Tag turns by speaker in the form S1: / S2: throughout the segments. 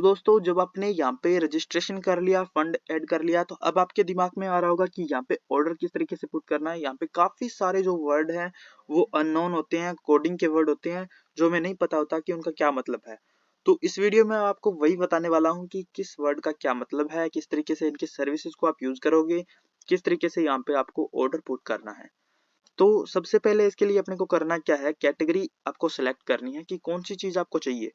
S1: तो दोस्तों जब आपने यहाँ पे रजिस्ट्रेशन कर लिया, फंड ऐड कर लिया, तो अब आपके दिमाग में आ रहा होगा कि यहाँ पे ऑर्डर किस तरीके से पुट करना है। यहाँ पे काफी सारे जो वर्ड हैं वो अननोन होते हैं, कोडिंग के वर्ड होते हैं जो हमें नहीं पता होता कि उनका क्या मतलब है। तो इस वीडियो में आपको वही बताने वाला हूँ कि किस वर्ड का क्या मतलब है, किस तरीके से इनकी सर्विसेज को आप यूज करोगे, किस तरीके से यहाँ पे आपको ऑर्डर पुट करना है। तो सबसे पहले इसके लिए अपने को करना क्या है, कैटेगरी आपको सिलेक्ट करनी है कि कौन सी चीज आपको चाहिए।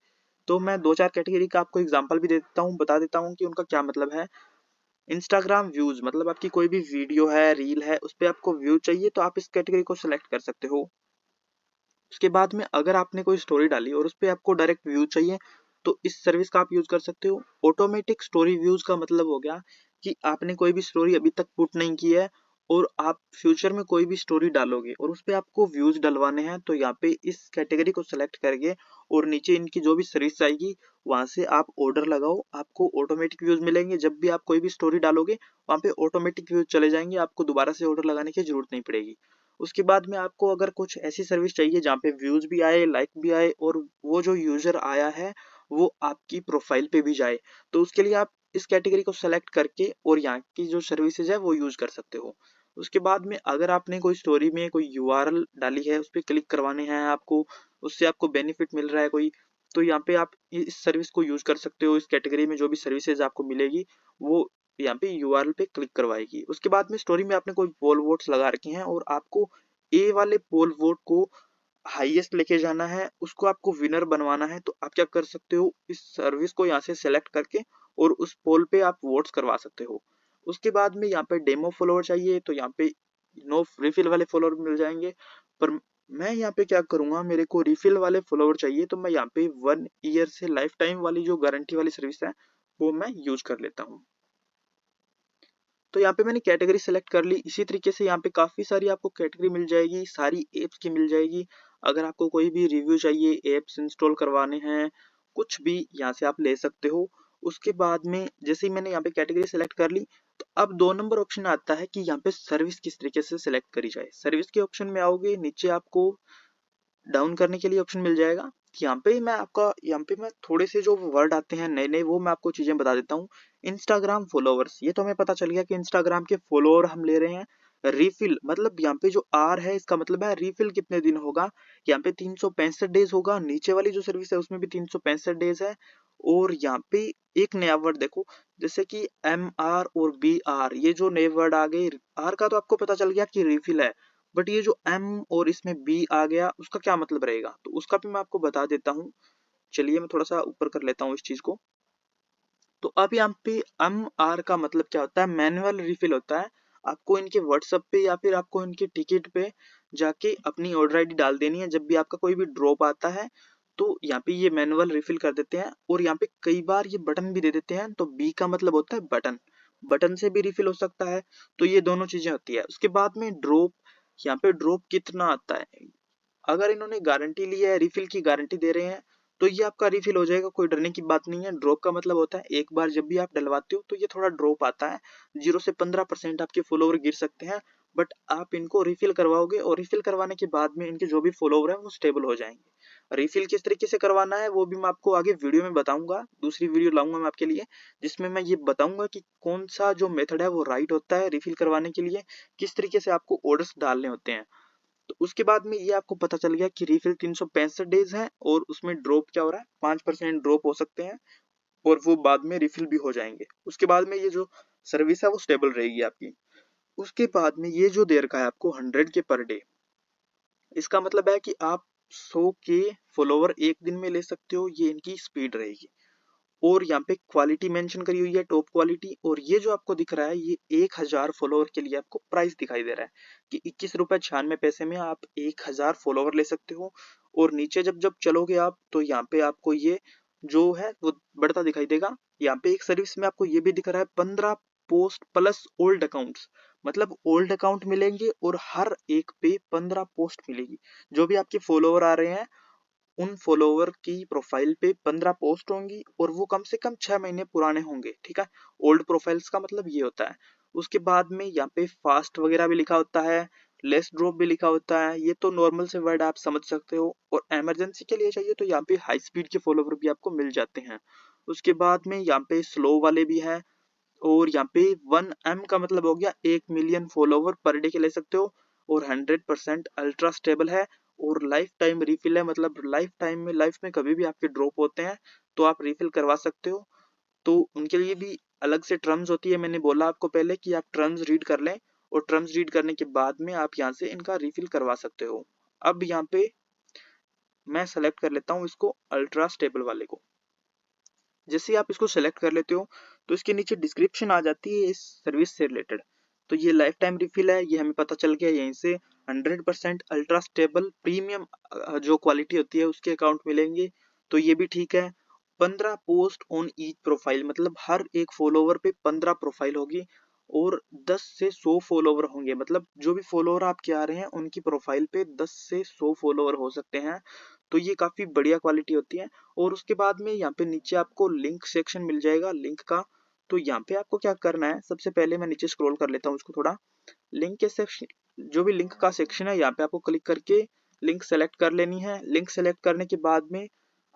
S1: तो मैं दो चार कैटेगरी का आपको एग्जांपल भी दे देता हूँ, बता देता हूँ कि उनका क्या मतलब है। इंस्टाग्राम व्यूज, मतलब आपकी कोई भी वीडियो है, रील है, उस पर आपको व्यू चाहिए तो आप इस कैटेगरी को सिलेक्ट कर सकते हो। उसके बाद में अगर आपने कोई स्टोरी डाली और उस पर आपको डायरेक्ट व्यू चाहिए तो इस सर्विस का आप यूज कर सकते हो। ऑटोमेटिक स्टोरी व्यूज का मतलब हो गया कि आपने कोई भी स्टोरी अभी तक पुट नहीं की है और आप फ्यूचर में कोई भी स्टोरी डालोगे और उस पर आपको व्यूज डलवाने हैं, तो यहाँ पे इस कैटेगरी को सिलेक्ट करके और नीचे इनकी जो भी सर्विस आएगी वहां से आप ऑर्डर लगाओ, आपको ऑटोमेटिक व्यूज मिलेंगे। जब भी आप कोई भी स्टोरी डालोगे वहां पे ऑटोमेटिक व्यूज चले जाएंगे, आपको दोबारा से ऑर्डर लगाने की जरूरत नहीं पड़ेगी। उसके बाद में आपको अगर कुछ ऐसी सर्विस चाहिए जहाँ पे व्यूज भी आए, लाइक भी आए और वो जो यूजर आया है वो आपकी प्रोफाइल पे भी जाए, तो उसके लिए आप इस कैटेगरी को सेलेक्ट करके और यहाँ की जो सर्विसेज है वो यूज कर सकते हो। उसके बाद में अगर आपने कोई स्टोरी में कोई यूआरएल डाली है, उस पर क्लिक करवाने हैं आपको, उससे आपको बेनिफिट मिल रहा है कोई, तो यहाँ पे आप इस सर्विस को यूज कर सकते हो। इस कैटेगरी में जो भी सर्विसेज आपको मिलेगी वो यहाँ पे यूआरएल पे क्लिक करवाएगी। उसके बाद में स्टोरी में आपने कोई पोल वोट्स लगा रखे हैं और आपको ए वाले पोल वोट को हाईएस्ट लेके जाना है, उसको आपको विनर बनवाना है, तो आप क्या कर सकते हो, इस सर्विस को यहाँ से सेलेक्ट करके और उस पोल पे आप वोट्स करवा सकते हो। उसके बाद में यहाँ पे डेमो फॉलोअर चाहिए तो यहाँ पे नो रिफिल वाले फॉलोअर मिल जाएंगे, पर मैं यहाँ पे क्या करूंगा, मेरे को रिफिल वाले फॉलोअर चाहिए तो मैं यहाँ पे 1 ईयर से लाइफ टाइम वाली जो गारंटी वाली सर्विस है वो मैं यूज कर लेता हूँ। तो यहाँ पे मैंने कैटेगरी सेलेक्ट कर ली। इसी तरीके से यहाँ पे काफी सारी आपको कैटेगरी मिल जाएगी, सारी एप्स की मिल जाएगी। अगर आपको कोई भी रिव्यू चाहिए, एप्स इंस्टॉल करवाने हैं, कुछ भी यहाँ से आप ले सकते हो। उसके बाद में जैसे ही मैंने यहाँ पे कैटेगरी सेलेक्ट कर ली तो अब 2 नंबर ऑप्शन आता है कि यहाँ पे सर्विस किस तरीके से सिलेक्ट करी जाए। सर्विस के ऑप्शन में आओगे, नीचे आपको डाउन करने के लिए ऑप्शन मिल जाएगा। यहाँ पे मैं थोड़े से जो वर्ड आते हैं नए नए वो मैं आपको चीजें बता देता हूँ। इंस्टाग्राम फॉलोअर्स, ये तो हमें पता चल गया कि इंस्टाग्राम के फॉलोअर हम ले रहे हैं। रिफिल, मतलब यहाँ पे जो आर है इसका मतलब है रिफिल कितने दिन होगा। यहाँ पे 365 डेज होगा। नीचे वाली जो सर्विस है उसमें भी 365 डेज है। और यहाँ पे एक नया वर्ड देखो, जैसे कि एम आर और बी आर, ये जो नए वर्ड आ गए। आर का तो आपको पता चल गया कि रिफिल है, बट ये जो एम और इसमें बी आ गया उसका क्या मतलब रहेगा, तो उसका भी मैं आपको बता देता हूँ। चलिए मैं थोड़ा सा ऊपर कर लेता हूँ इस चीज को। तो अब यहाँ पे एम आर का मतलब क्या होता है, मैनुअल रिफिल होता है। आपको इनके व्हाट्सएप पे या फिर आपको इनके टिकट पे जाके अपनी ऑर्डर आईडी डाल देनी है। जब भी आपका कोई भी ड्रॉप आता है तो यहाँ पे ये मैनुअल रिफिल कर देते हैं। और यहाँ पे कई बार ये बटन भी दे देते हैं, तो बी का मतलब होता है बटन, बटन से भी रिफिल हो सकता है। तो ये दोनों चीजें होती है। उसके बाद में ड्रॉप, यहाँ पे ड्रॉप कितना आता है, अगर इन्होंने गारंटी ली है, रिफिल की गारंटी दे रहे हैं, तो ये आपका रिफिल हो जाएगा, कोई डरने की बात नहीं है। ड्रॉप का मतलब होता है एक बार जब भी आप डलवाते हो तो ये थोड़ा ड्रॉप आता है, 0 से 15% आपके फॉलोवर गिर सकते हैं। बट आप इनको रिफिल करवाओगे और रिफिल करवाने के बाद में इनके जो भी फॉलोवर है वो स्टेबल हो जाएंगे। रिफिल किस तरीके से करवाना है वो भी मैं आपको आगे वीडियो में बताऊंगा, दूसरी वीडियो लाऊंगा मैं आपके लिए, जिसमें मैं ये बताऊंगा कि कौन सा जो मेथड है वो राइट होता है रिफिल करवाने के लिए, किस तरीके से आपको ऑर्डर्स डालने होते हैं। तो उसके बाद में ये आपको पता चल गया कि रिफिल 365 डेज है और उसमें ड्रॉप क्या हो रहा है, 5% ड्रॉप हो सकते हैं और वो बाद में रिफिल भी हो जाएंगे। उसके बाद में ये जो सर्विस है वो स्टेबल रहेगी आपकी। उसके बाद में ये जो दे रखा है आपको 100 के पर डे, इसका मतलब है कि आप 100 के फॉलोवर एक दिन में ले सकते हो, ये इनकी स्पीड रहेगी। और यहाँ पे क्वालिटी मेंशन करी हुई है, टॉप क्वालिटी। और ये जो आपको दिख रहा है ये 1000 फॉलोवर के लिए आपको प्राइस दिखाई दे रहा है कि 21 रुपए 96 पैसे में आप 1000 फॉलोवर ले सकते हो। और नीचे जब जब चलोगे आप तो यहाँ पे आपको ये जो है वो बढ़ता दिखाई देगा। यहाँ पे एक सर्विस में आपको ये भी दिख रहा है 15 पोस्ट प्लस ओल्ड अकाउंट्स, मतलब ओल्ड अकाउंट मिलेंगे और हर एक पे 15 पोस्ट मिलेगी। जो भी आपके फॉलोवर आ रहे हैं उन फॉलोवर की प्रोफाइल पे 15 पोस्ट होंगी और वो कम से कम 6 महीने पुराने होंगे, ठीक है। ओल्ड प्रोफाइल्स का मतलब ये होता है। उसके बाद में यहाँ पे फास्ट वगैरह भी लिखा होता है, लेस ड्रॉप भी लिखा होता है, ये तो नॉर्मल से वर्ड आप समझ सकते हो। और इमरजेंसी के लिए चाहिए तो यहाँ पे हाई स्पीड के फॉलोवर भी आपको मिल जाते हैं। उसके बाद में यहाँ पे स्लो वाले भी हैं, और यहाँ पे 1M का मतलब हो गया 1 मिलियन फॉलोवर पर डे के ले सकते हो, और 100% अल्ट्रा स्टेबल है, और लाइफ टाइम रिफिल है, मतलब लाइफ में कभी भी आपके ड्रॉप होते हैं तो आप रिफिल करवा सकते हो। तो उनके लिए भी अलग से टर्म्स होती है, मैंने बोला आपको पहले कि आप टर्म्स रीड कर लें, और टर्म्स रीड करने के बाद में आप यहाँ से इनका रिफिल करवा सकते हो। अब यहाँ पे मैं सेलेक्ट कर लेता हूँ इसको अल्ट्रा स्टेबल वाले को। जैसे ही आप इसको सेलेक्ट कर लेते हो तो इसके नीचे डिस्क्रिप्शन आ जाती है इस सर्विस से रिलेटेड। तो ये लाइफ टाइम रिफिल है, ये हमें पता चल गया। यहीं से 100% अल्ट्रा स्टेबल प्रीमियम जो क्वालिटी होती है उसके अकाउंट मिलेंगे, तो ये भी ठीक है। 15 पोस्ट ऑन ईच प्रोफाइल, मतलब हर एक फॉलोवर पे 15 प्रोफाइल होगी, और 10 से 100 फॉलोवर होंगे, मतलब जो भी फॉलोवर आपके आ रहे हैं उनकी प्रोफाइल पे 10 से 100 फॉलोवर हो सकते हैं। तो ये काफी बढ़िया क्वालिटी होती है। और उसके बाद में यहाँ पे नीचे आपको लिंक सेक्शन मिल जाएगा लिंक का। तो यहाँ पे आपको क्या करना है, सबसे पहले मैं नीचे स्क्रॉल कर लेता हूँ उसको थोड़ा। लिंक के सेक्शन, जो भी लिंक का सेक्शन है यहाँ पे आपको क्लिक करके लिंक सेलेक्ट कर लेनी है। लिंक सेलेक्ट करने के बाद में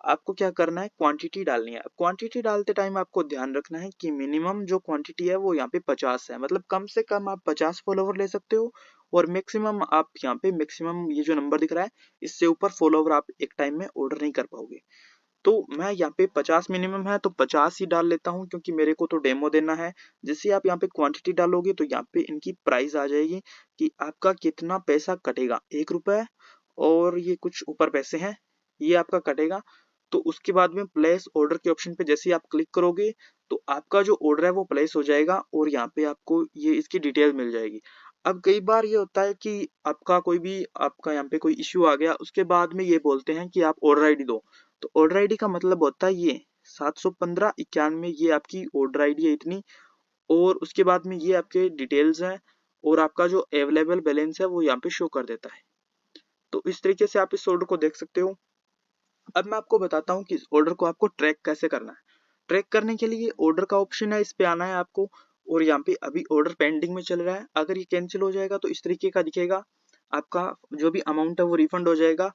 S1: आपको क्या करना है, क्वांटिटी डालनी है। क्वांटिटी डालते टाइम आपको ध्यान रखना है कि मिनिमम जो क्वांटिटी है वो यहाँ पे 50 है, मतलब कम से कम आप 50 फॉलोवर ले सकते हो, और मैक्सिमम आप यहाँ पे मैक्सिमम ये जो नंबर दिख रहा है इससे ऊपर फॉलोवर आप एक टाइम में ऑर्डर नहीं कर पाओगे। तो मैं यहाँ पे 50 मिनिमम है तो 50 ही डाल लेता हूँ, क्योंकि मेरे को तो डेमो देना है। जैसे आप यहाँ पे क्वांटिटी डालोगे तो यहाँ पे इनकी प्राइस आ जाएगी कि आपका कितना पैसा कटेगा, 1 रुपए और ये कुछ ऊपर पैसे हैं, ये आपका कटेगा। तो उसके बाद में प्लेस ऑर्डर के ऑप्शन पे जैसे ही आप क्लिक करोगे तो आपका जो ऑर्डर है वो प्लेस हो जाएगा, और यहाँ पे आपको ये इसकी डिटेल मिल जाएगी। अब कई बार ये होता है कि आपका यहाँ पे कोई इश्यू आ गया, उसके बाद में ये बोलते हैं कि आप ऑर्डर आईडी दो। तो ऑर्डर आईडी का मतलब होता है ये 71591, ये आपकी ऑर्डर आईडी है इतनी, और उसके बाद में ये आपके डिटेल्स हैं, और आपका जो अवेलेबल बैलेंस है वो यहाँ पे शो कर देता है। तो इस तरीके से आप इस ऑर्डर को देख सकते हो। अब मैं आपको बताता हूँ कि इस ऑर्डर को आपको ट्रैक कैसे करना है। ट्रैक करने के लिए ऑर्डर का ऑप्शन है, इस पे आना है आपको, और यहाँ पे अभी ऑर्डर पेंडिंग में चल रहा है। अगर ये कैंसिल हो जाएगा तो इस तरीके का दिखेगा, आपका जो भी अमाउंट है वो रिफंड हो जाएगा।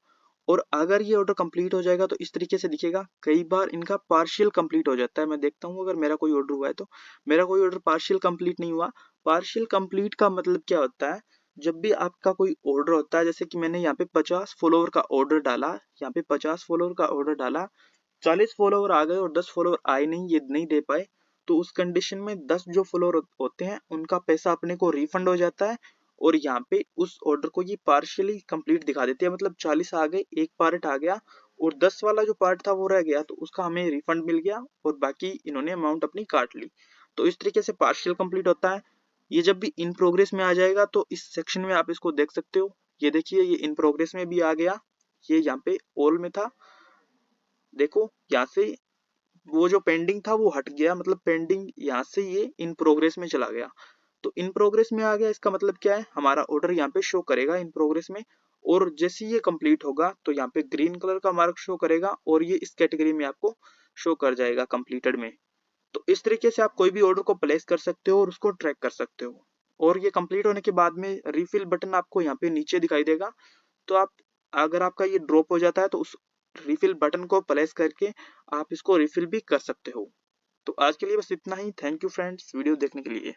S1: और अगर ये ऑर्डर कंप्लीट हो जाएगा तो इस तरीके से दिखेगा। कई बार इनका पार्शियल कंप्लीट हो जाता है, मैं देखता हूँ अगर मेरा कोई ऑर्डर हुआ है तो। मेरा कोई ऑर्डर पार्शियल कंप्लीट नहीं हुआ। पार्शियल कंप्लीट का मतलब क्या होता है, जब भी आपका कोई ऑर्डर होता है, जैसे कि मैंने यहाँ पे 50 फॉलोवर का ऑर्डर डाला, यहाँ पे 50 फॉलोवर का ऑर्डर डाला, 40 फॉलोवर आ गए और 10 फॉलोवर आए नहीं, ये नहीं दे पाए, तो उस कंडीशन में 10 जो फॉलोवर होते हैं उनका पैसा अपने को रिफंड हो जाता है। और यहाँ पे उस ऑर्डर को ये पार्शियली कंप्लीट दिखा देते हैं, मतलब 40 आ गए, एक पार्ट आ गया, और 10 वाला जो पार्ट था वो रह गया, तो उसका हमें रिफंड मिल गया, और बाकी इन्होंने अमाउंट अपनी काट ली। तो इस तरीके से पार्शियल कंप्लीट होता है। ये जब भी इन प्रोग्रेस में आ जाएगा तो इस सेक्शन में आप इसको देख सकते हो। ये देखिए, ये इन प्रोग्रेस में भी आ गया, ये यहाँ पे ऑल में था, देखो यहाँ से वो जो पेंडिंग था वो हट गया, मतलब पेंडिंग यहाँ से ये इन प्रोग्रेस में चला गया। तो इन प्रोग्रेस में आ गया, इसका मतलब क्या है, हमारा ऑर्डर यहाँ पे शो करेगा इन प्रोग्रेस में। और जैसे ये कंप्लीट होगा तो यहाँ पे ग्रीन कलर का मार्क शो करेगा, और ये इस कैटेगरी में आपको शो कर जाएगा कंप्लीटेड में। तो इस तरीके से आप कोई भी ऑर्डर को प्लेस कर सकते हो और उसको ट्रैक कर सकते हो। और ये कंप्लीट होने के बाद में रिफिल बटन आपको यहाँ पे नीचे दिखाई देगा। तो आप, अगर आपका ये ड्रॉप हो जाता है तो उस रिफिल बटन को प्रेस करके आप इसको रिफिल भी कर सकते हो। तो आज के लिए बस इतना ही। थैंक यू फ्रेंड्स वीडियो देखने के लिए।